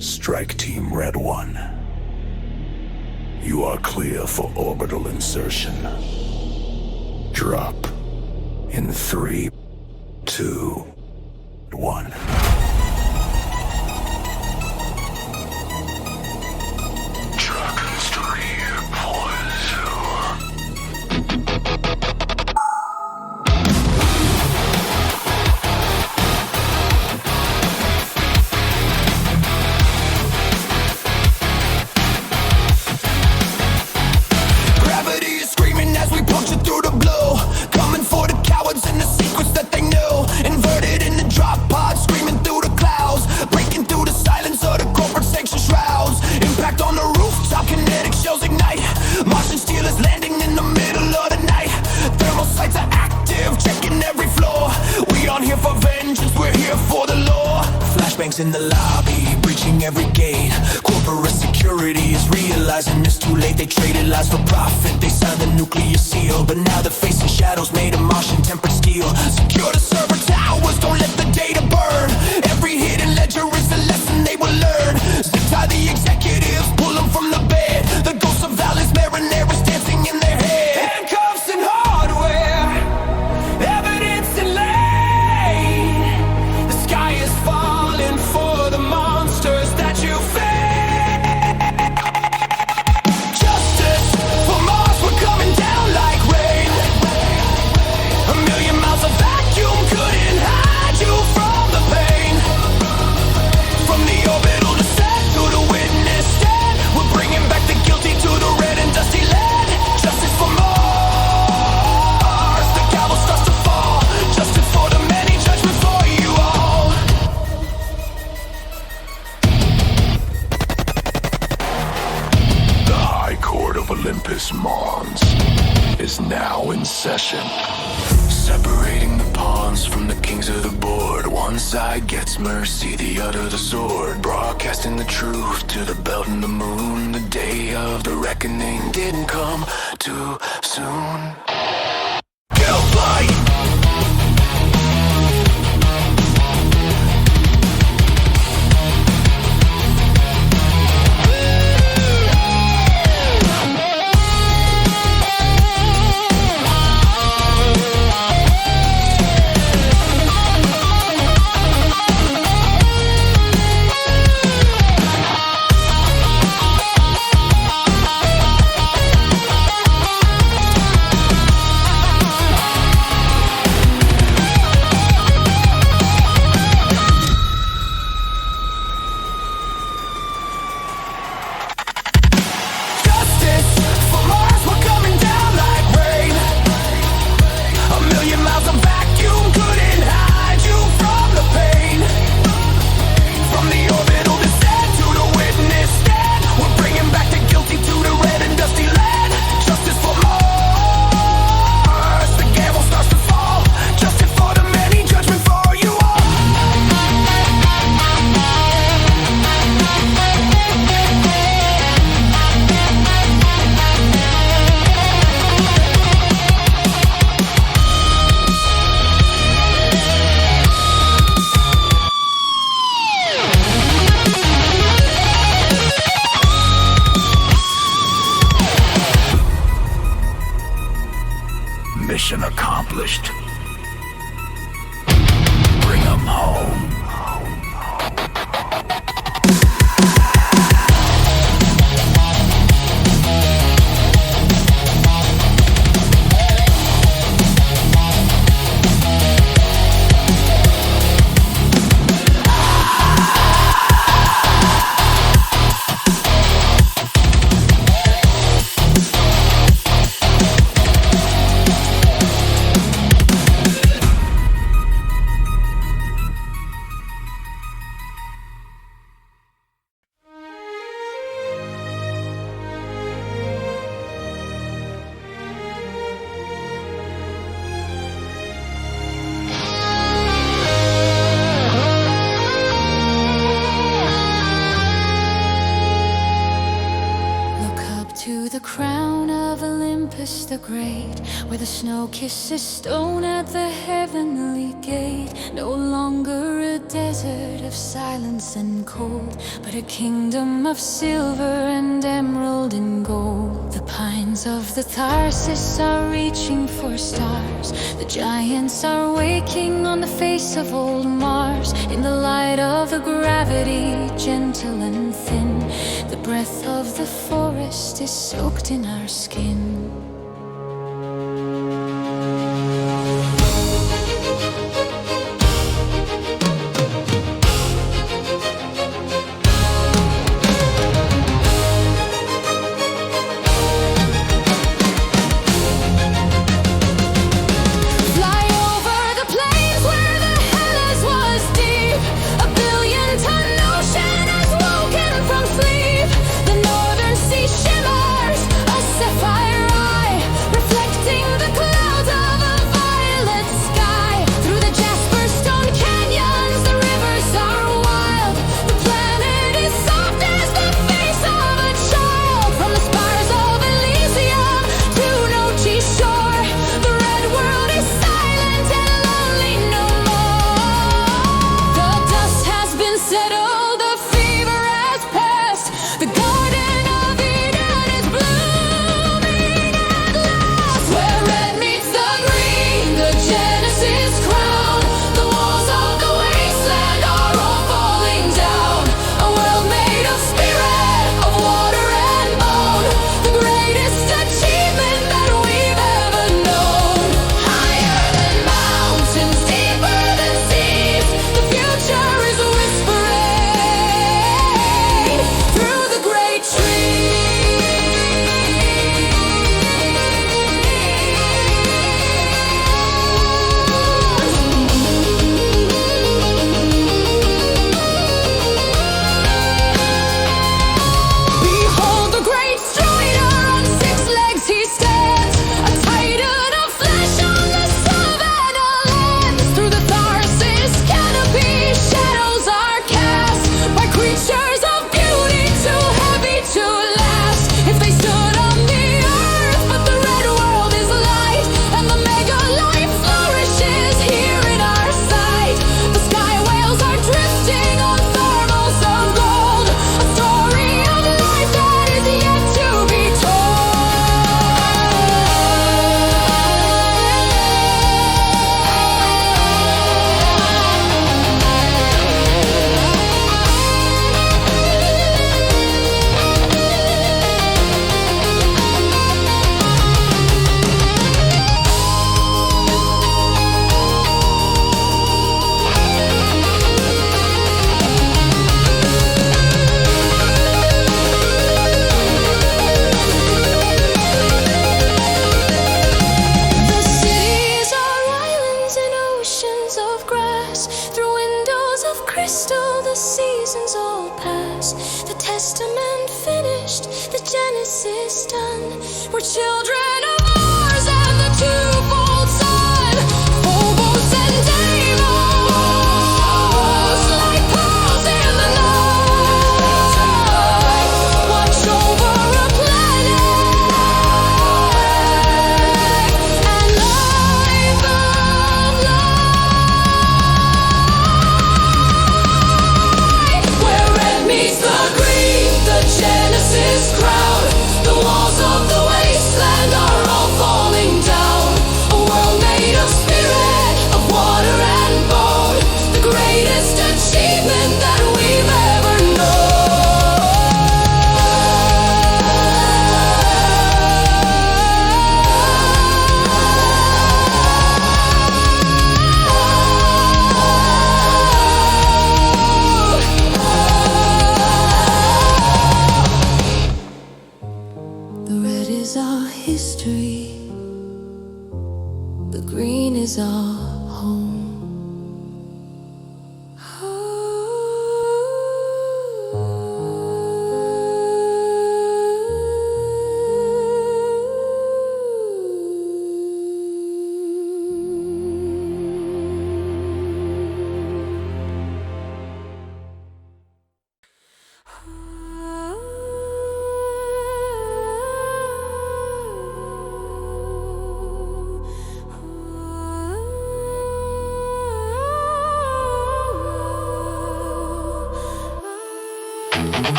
Strike Team Red 1. You are clear for orbital insertion. Drop in 3, 2, 1. In the lobby, breaching every gate. Corporate security is realizing it's too late. They traded lies for profit, they signed the nuclear seal. But now they're facing shadows made of Martian tempered steel. Secure the server towers, don't let the data burn. Every hidden ledger is a lesson they will learn. Zip tie the executives, pull them from the bed. The ghosts of Alice Marinera's dancing in their head. Handcuffs and hardware, evidence and lane. The sky is falling for the monsters that you fed. Justice for Mars, we're coming down like rain. A million miles of vacuum couldn't hide you from the pain. From the orbital descent to the witness stand, we're bringing back the guilty to the red and dusty lead. Justice for Mars, the gavel starts to fall. Justice for the many, judgment for you all. The High Court of Olympus Mons is now in session. Separating the pawns from the kings of the board. One side gets mercy, the other the sword. Broadcasting the truth to the belt and the moon. The day of the reckoning didn't come too soon. Guilt light! where the snow kisses stone at the heavenly gate. No longer a desert of silence and cold, but a kingdom of silver and emerald and gold. The pines of the Tharsis are reaching for stars. The giants are waking on the face of old Mars. In the light of the gravity, gentle and thin, the breath of the forest is soaked in our skin. The seasons all pass, the testament finished, the Genesis done. We're children of Mars and the twofold Sun, Phobos and Deimos, like pearls in the night. Watch over a planet and life of life. Where red meets the green, the Genesis crowd, the walls of the wasteland are all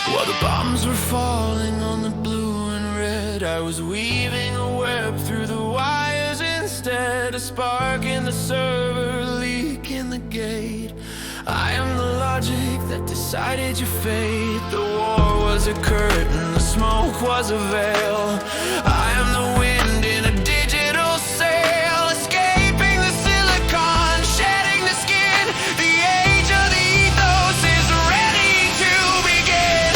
While the bombs were falling on the blue and red, I was weaving a web through the wires instead. A spark in the server, leak in the gate. I am the logic that decided your fate. The war was a curtain, the smoke was a veil. I am the wind in a digital sail, escaping the silicon, shedding the skin. The age of the ethos is ready to begin.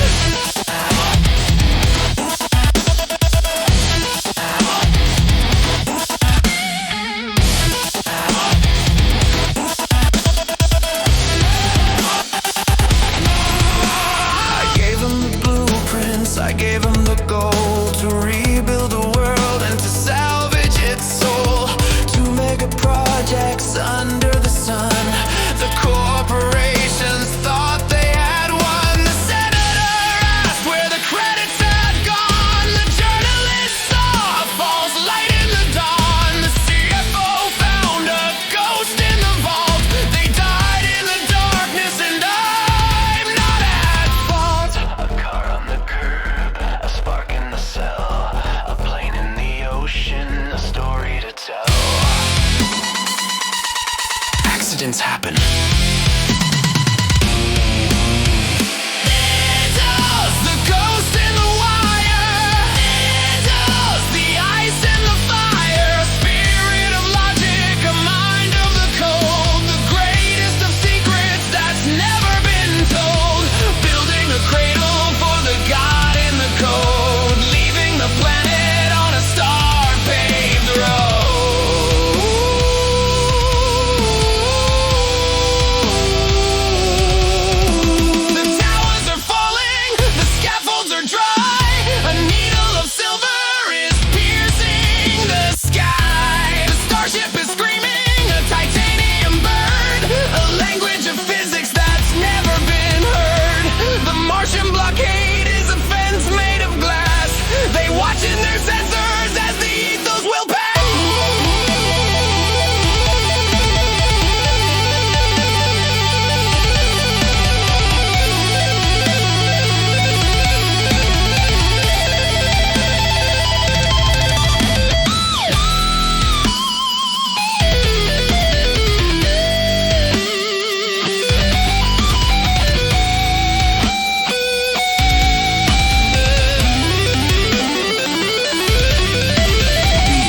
I gave him the goal to rebuild the world and to salvage its soul. 2 mega projects under the sun. The corporations thought they had won. The senator asked where the credits had gone. The journalist saw a false light in the dawn. The CFO found a ghost in the vault. They died in the darkness and I'm not at fault. A car on the curb, a spark in the cell, a plane in the ocean, a story to tell. Accidents happen. Needles, the ghost in the wire. Needles, the ice and the fire. A spirit of logic, a mind of the cold. The greatest of secrets that's never been told. Building a cradle for the god in the code. Leaving the planet on a star-paved road. The towers are falling, the scaffolds are dry. A needle of silver is piercing the sky. The starship is screaming, a titanium bird. A language of physics that's never been heard. The Martian blockade is a fence made of glass. They watch in their sensors as the ethos will pass.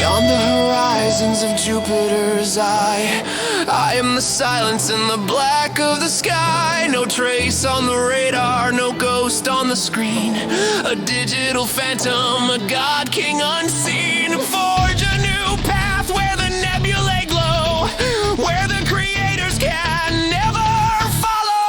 Beyond the horizons of Jupiter's eye, I am the silence in the black of the sky. No trace on the radar, no ghost on the screen. A digital phantom, a god king unseen. Forge a new path where the nebulae glow, where the creators can never follow.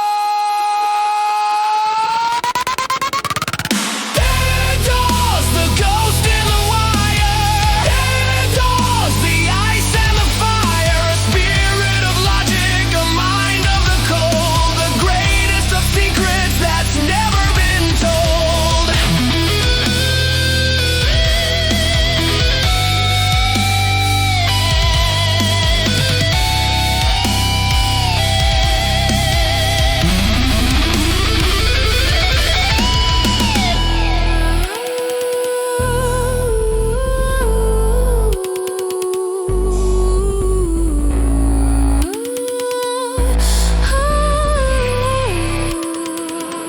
Needles, the ghost in the wire. Needles, the ice and the fire. A spirit of logic, a mind of the cold. The greatest of secrets that's never been told.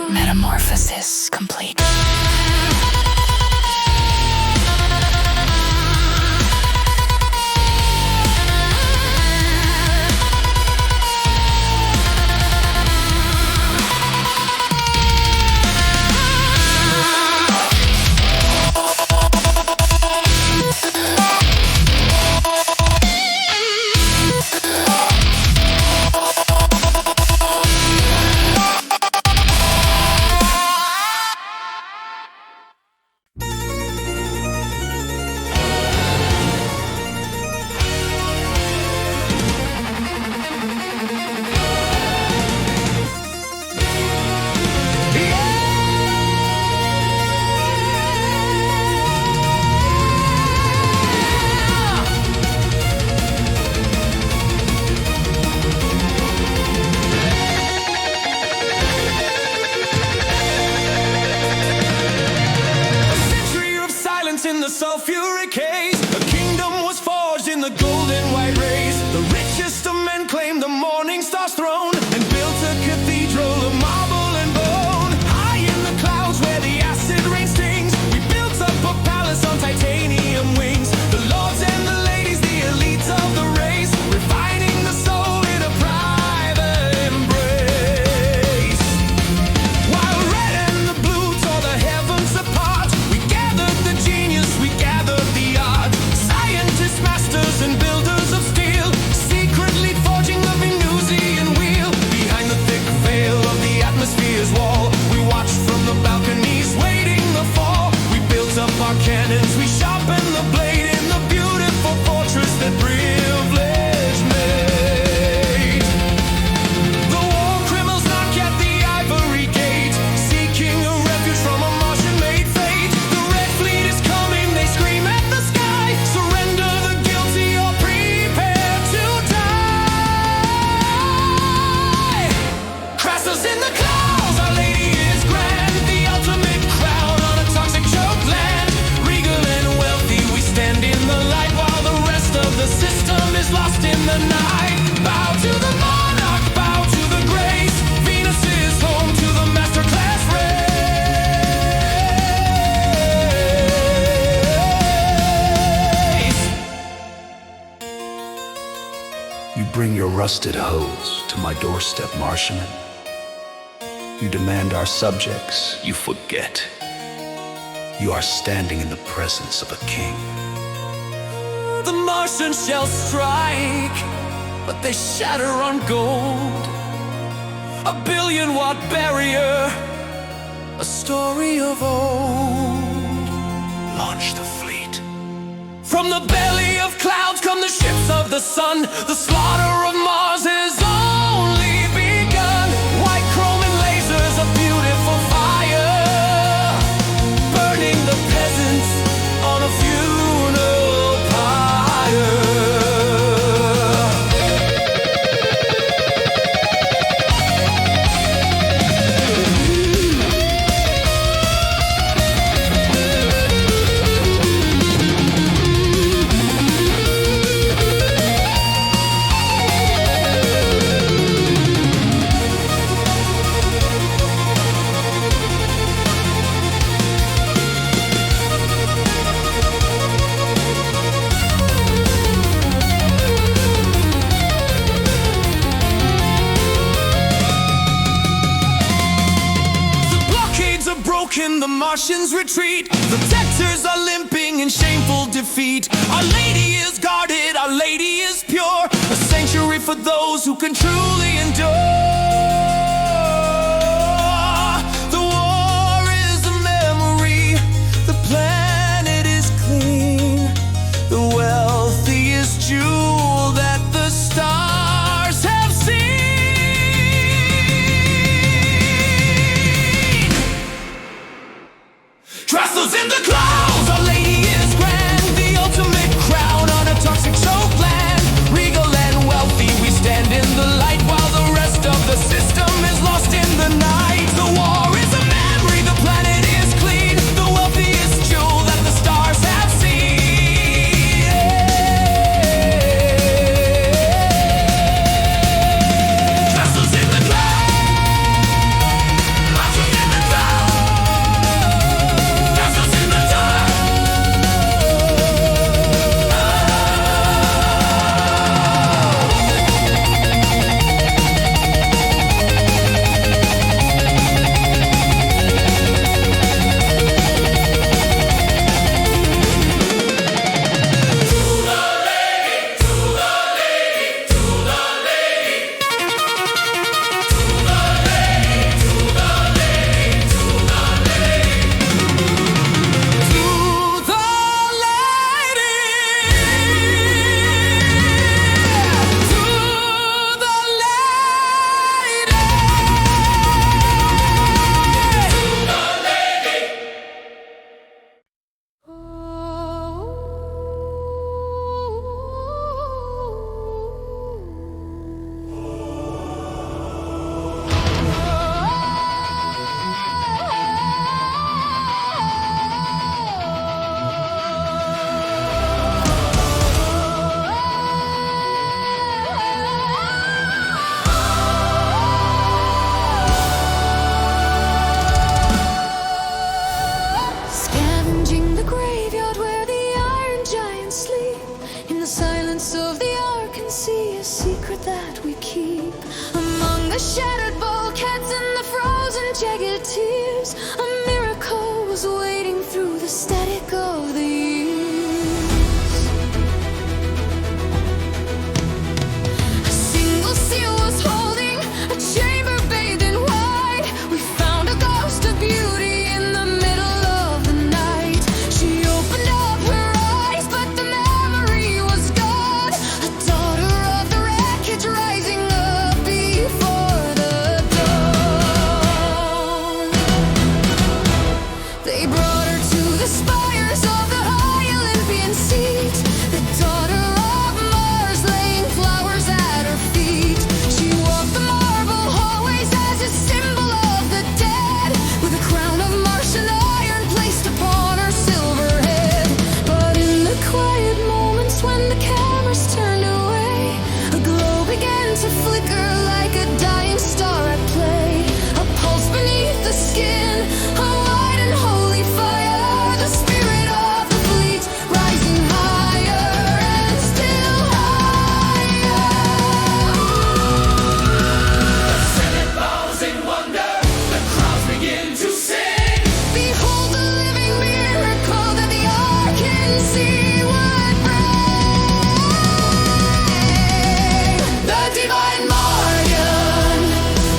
Metamorphosis complete. sulfuric haze. A kingdom was forged in the golden white rays. The richest of men claimed the morning star's throne and built a cathedral of marble and bone. High in the clouds where the acid rain stings, we built up a palace on titanium wings. The lords and the ladies, the elites of the race, refining the soul in a private embrace. While red and the blue tore the heavens apart, we gathered the genius, we gathered the art. Scientists, masters and builders of steel, secretly forging the Venusian wheel. Behind the thick veil of the atmosphere's wall, we watched from the balconies waiting the fall. We built up our cannons, we sharpened the blade in the beautiful fortress that privilege made. The war criminals knock at the ivory gate, seeking a refuge from a Martian-made fate. The Red Fleet is coming, they scream at the sky. Surrender the guilty or prepare to die. Crassus in the clouds, Our Lady is grand. The ultimate crown on a toxic choke land. Regal and wealthy, we stand in the light while the rest of the system is lost in the night. Bow to the monarch, bow to the grace. Venus is home to the masterclass race. You bring your rusted hose to my doorstep, Martian. You demand our subjects, you forget. You are standing in the presence of a king. The Martians shall strike, but they shatter on gold. A billion-watt barrier, a story of old. Launch the fleet. From the belly of clouds come the ships of the sun. The slaughter of Mars has only begun. White chrome and lasers, a beautiful fire, burning the peasants on a funeral pyre. The Martians retreat, the protectors are limping in shameful defeat. Our Lady is guarded, Our Lady is pure, a sanctuary for those who can truly endure. The war is a memory, the planet is clean, the wealthiest jewel that the stars have seen. Crassus in the clouds, Our Lady is grand. The ultimate crown on a toxic choke land. Regal and wealthy, we stand in the light while the rest of the system is lost in the night. The war is a memory, the planet is clean, the wealthiest jewel that the stars have seen. Crassus in the clouds, Crassus in the clouds. Castles in the dark. tears. A miracle was waiting through the static of the years. A single seal was holding a chamber bathed in white. We found a ghost of beauty in the middle of the night. She opened up her eyes, but the memory was gone. A daughter of the wreckage rising up before the dawn. They brought her to the spires of the high Olympian seat. The daughter of Mars laying flowers at her feet. She walked the marble hallways as a symbol of the dead, with a crown of Martian iron placed upon her silver head. But in the quiet moments when the cameras turned away, a glow began to flicker like a dying star at play. A pulse beneath the skin, a white and holy fire. The spirit of the fleet rising higher and still higher. Senate bows in wonder, the crowds begin to sing. Behold the living miracle that the eye can see would bring. The divine Martian,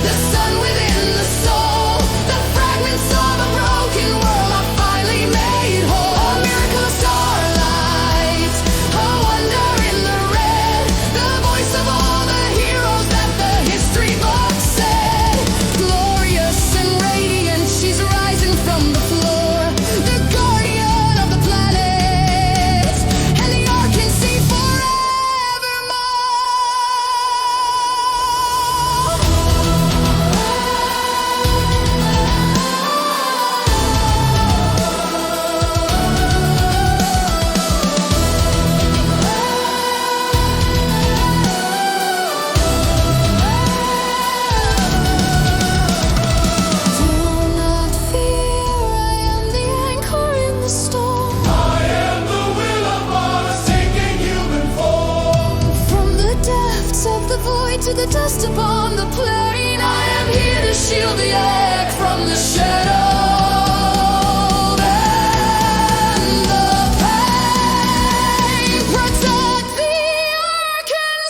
the sun within the soul, the fragments of a broken world are finally made whole. A miracle of starlight, a wonder in the red, the voice of all the heroes that the history books said. Glorious and radiant, she's rising from the floor, the guardian of the planet, and the ark can see forevermore. Do not fear, I am the anchor in the storm. I am the will of Mars taking human form. From the depths of the void to the dust upon the plain, I am here to shield the egg from the shadow and the pain. Protect the ark and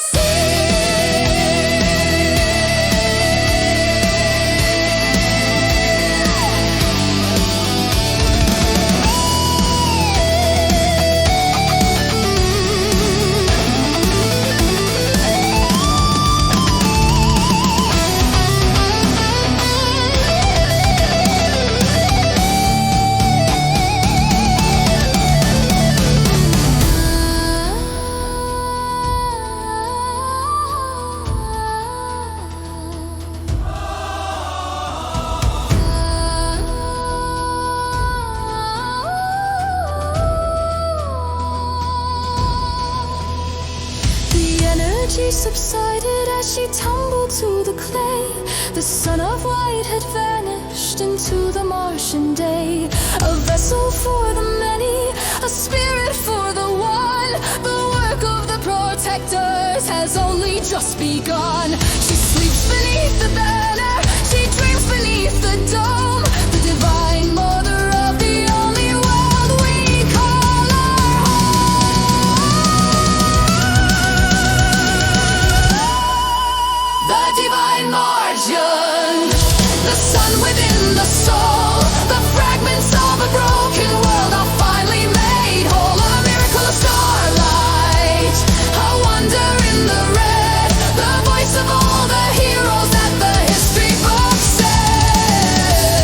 She subsided as she tumbled to the clay. The sun of white had vanished into the Martian day. A vessel for the many, a spirit for the one. The work of the protectors has only just begun. She sleeps beneath the banner, she dreams beneath the dome. The divine mother of the only world we call our home. The divine margin, the sun within the soul, the fragments of a broken world are finally made whole. A miracle of starlight, a wonder in the red, the voice of all the heroes that the history books said.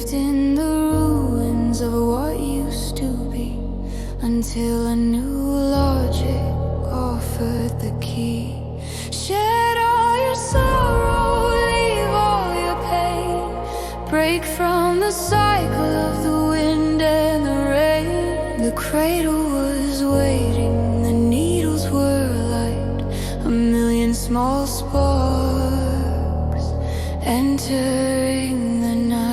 lived in the ruins of what used to be, until a new logic offered the key. Shed all your sorrow, leave all your pain, break from the cycle of the wind and the rain. The cradle was waiting, the needles were light, a million small sparks entering the night.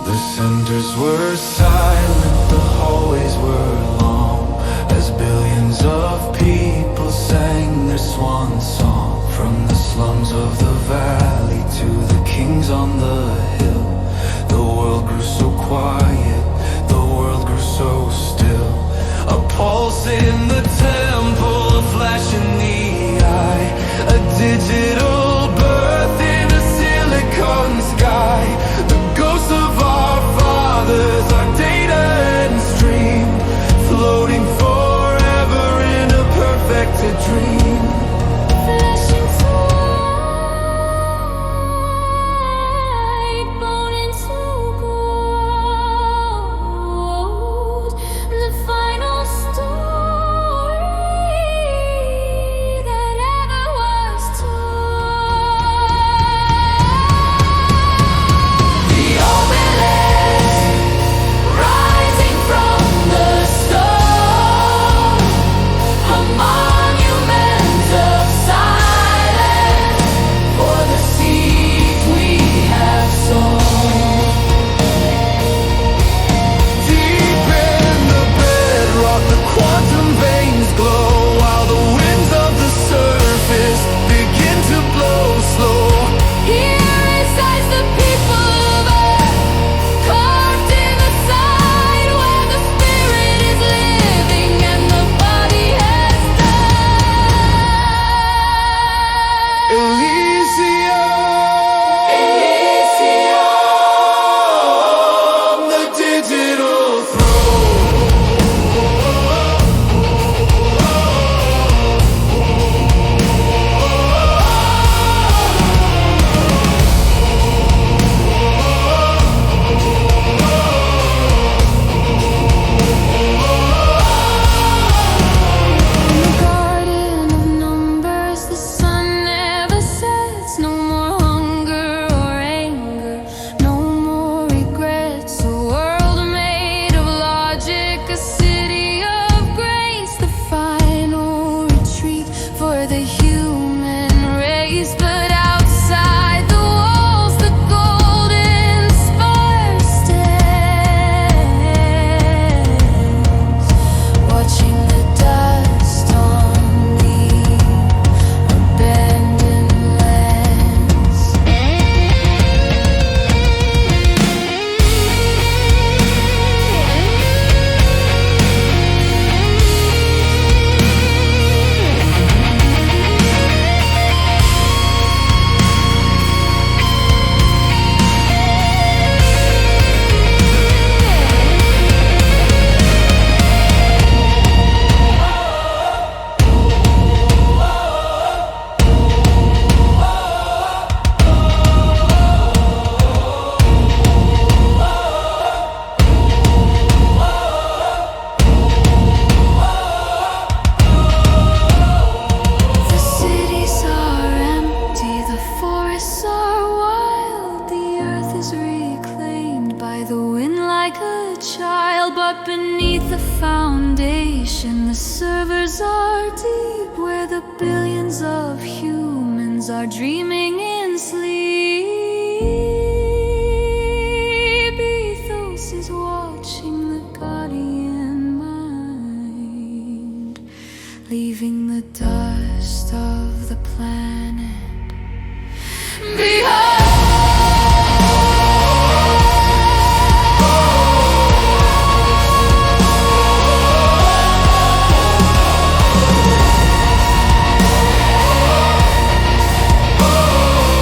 The centers were silent, the hallways were long, as billions of people sang their swan song. From the slums of the valley to the kings on the hill, the world grew so quiet, the world grew so still. A pulse in the temple, a flash in the eye, a digital birth in a silicon sky. The ghosts of our fathers, our data and stream, floating forever in a perfected dream. Flashing through light, bone into gold, the final story that ever was told. The obelisk rising from the stone, a monument of silence for the seeds we have sown. Deep in the bedrock, the quantum veins glow, while the winds of the surface begin to blow slow. Here resides the people of earth, carved in the side where the spirit is living and the body has died. Elysium, the digital throne. In the garden of numbers, the sun never sets. No more hunger or anger, no more regrets. A world made of logic, a city of grace, the final retreat for the human race. But outside the walls, the golden spire stands, watching the dust on the abandoned lands. The cities are empty, the forests are wild, the earth is reclaimed by the wind like a child. But beneath the foundation, the servers are deep, where the billions of humans are dreaming in sleep. Ethos is watching the guardian mind, leaving the dust of the planet behind. Oh,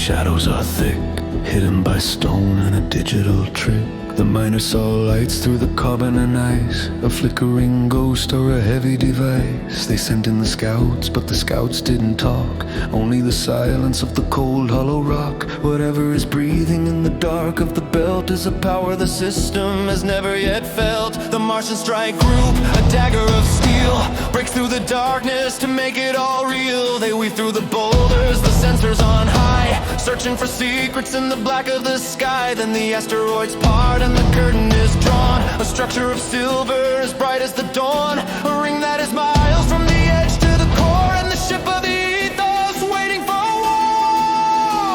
shadows are thick, hidden by stone and a digital trick. The miner saw lights through the carbon and ice, a flickering ghost or a heavy device. They sent in the scouts, but the scouts didn't talk, only the silence of the cold hollow rock. Whatever is breathing in the dark of the belt is a power the system has never yet felt. The Martian strike group, a dagger of steel, breaks through the darkness to make it all real. They weave through the boulders, the sensors on high, searching for secrets in the black of the sky. Then the asteroids part and the curtain is drawn, a structure of silver as bright as the dawn, a ring that is miles from the edge to the core, and the ship of the ethos waiting for war.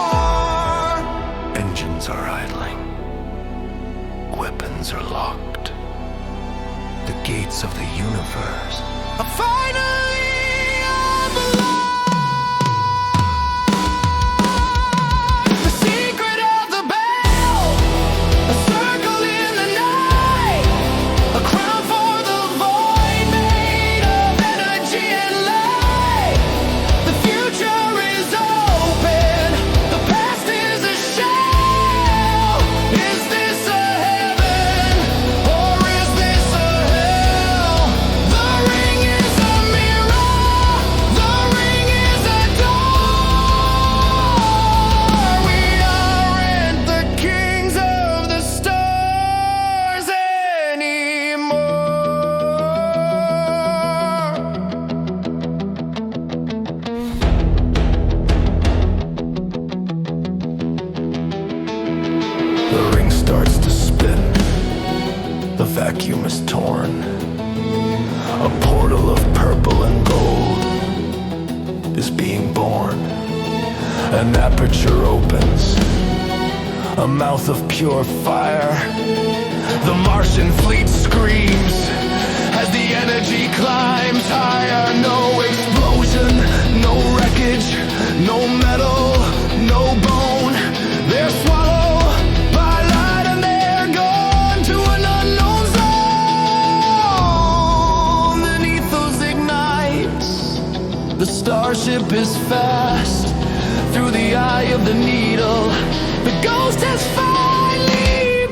Engines are idling, weapons are locked, the gates of the universe are finally unlocked. The ring starts to spin, the vacuum is torn, a portal of purple and gold is being born. An aperture opens, a mouth of pure fire. The Martian fleet screams as the energy climbs higher. No explosion, no wreckage, no metal, no bone. They're swallowed The starship is fast through the eye of the needle. The ghost has finally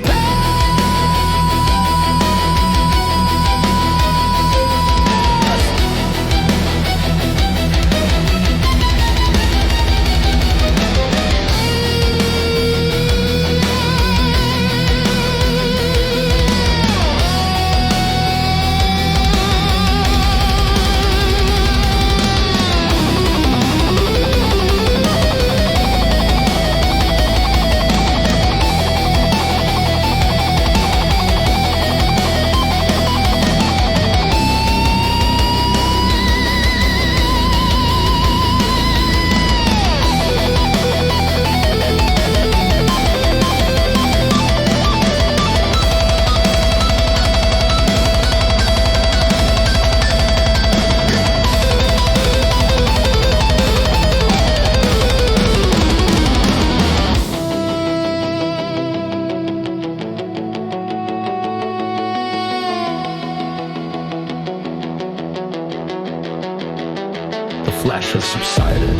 The flash has subsided,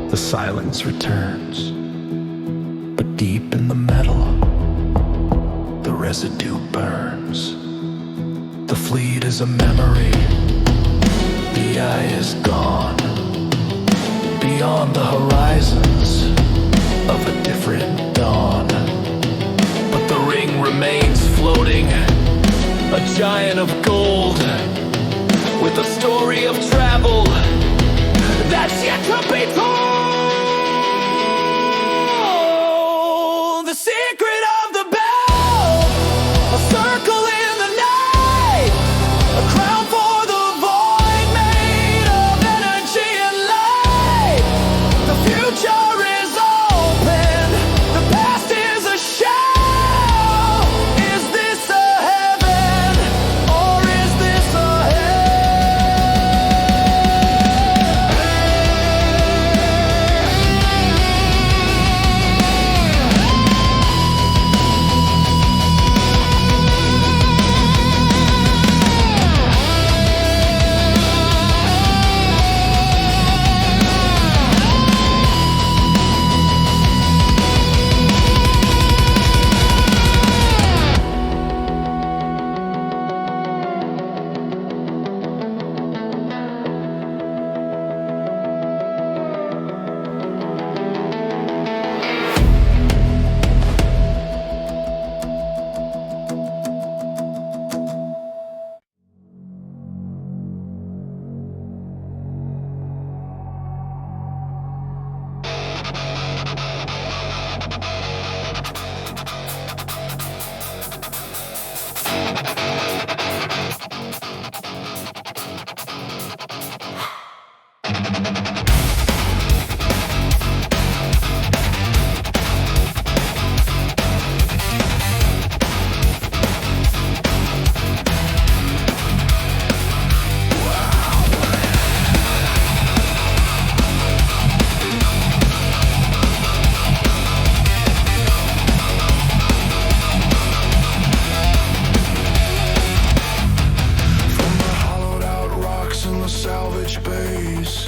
the silence returns, but deep in the metal, the residue burns. The fleet is a memory, the eye is gone, beyond the horizons of a different dawn. But the ring remains floating, a giant of gold, with a story of travel that's yet to be told. The secret of the bell, a circle in the night, a crown for the void made of energy and light. The future is open, the past is a shell. Is this a heaven or is this a rich base.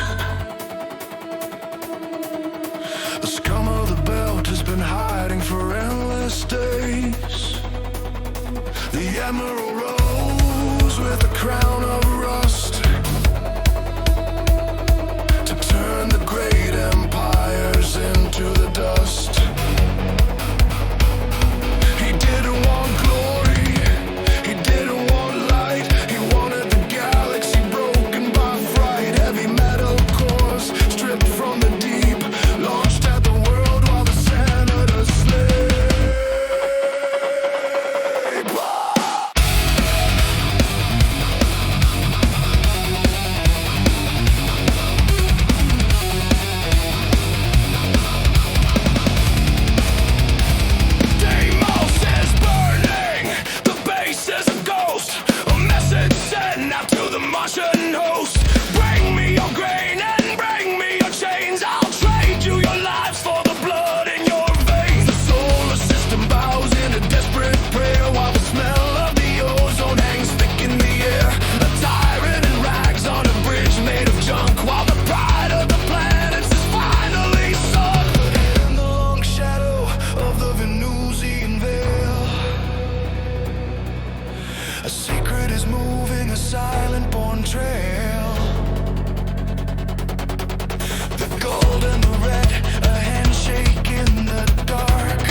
The scum of the belt has been hiding for endless days. The emerald rose with a crown of rust to turn the great empires into the dust. He didn't want glory, he didn't want light. He wanted the galaxy broken by fright. Heavy metal cores stripped from the deep, launched at the world while the senators sleep. Deimos is burning, the base is a ghost. A message sent out to the Martian host. Bring me your grain and bring me your chains. I'll trade you your lives for the blood in your veins. The solar system bows in a desperate prayer while the smell of the ozone hangs thick in the air. A tyrant in rags on a bridge made of junk while the pride of the planets is finally sunk. In the long shadow of the Venusian veil, a secret is moving, a silent born trail. The gold and the red, a handshake in the dark.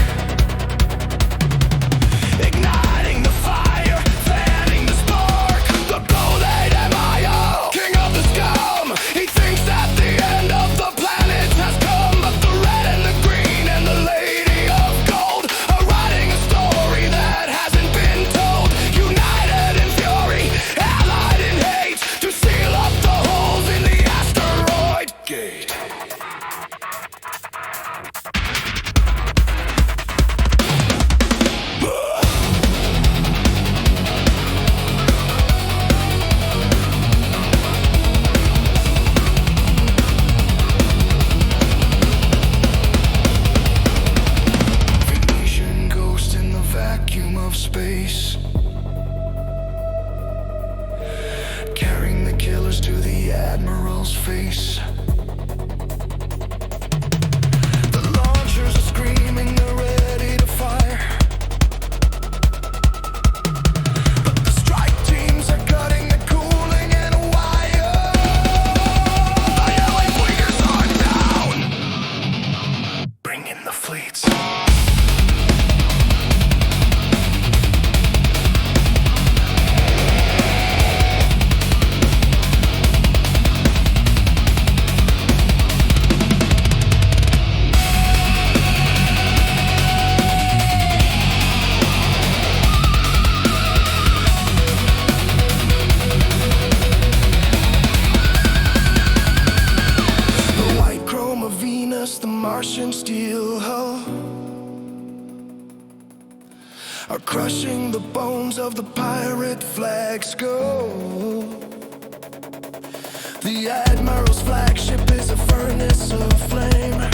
Igniting the fire, fanning the spark. The Golden Empire, king of the scum. He thinks that the end of the planet has come. But the red and the green and the lady of gold are writing a story that hasn't been told. United in fury, allied in hate, to seal up the holes in the asteroid gate. Venetian ghost in the vacuum of space, carrying the killers to the Admiral's face. The launchers are screaming, they're ready to fire. But the strike teams are cutting the cooling and wire. The yelling fleeters are down. Bring in the fleets. The white chrome of Venus, the Martian steel hull, are crushing the bones of the pirate flag skull. The Admiral's flagship is a furnace of flame.